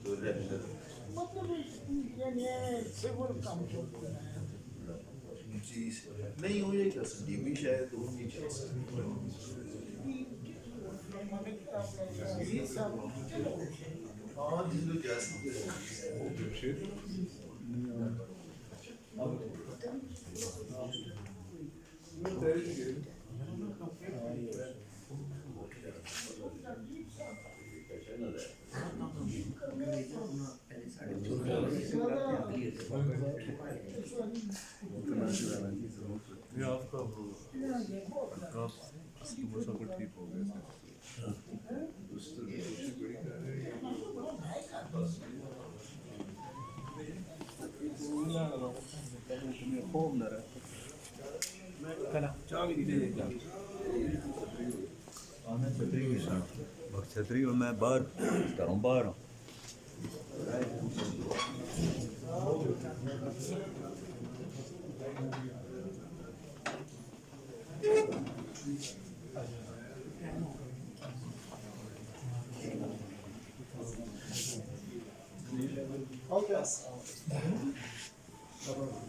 मतलब यानी सिविल काम चलता है जी नहीं हो जाएगा संजीवी शायद वो नहीं चल सकती माने ये सब चलो हाँ जिसको जा सकते ये आपका वो आप समोसा को ठीक हो गया उस तरह की कोशिश बड़ी कर रहे हैं छतरी के साथ छतरी और मैं बाहर घरों बाहर हूँ Okay.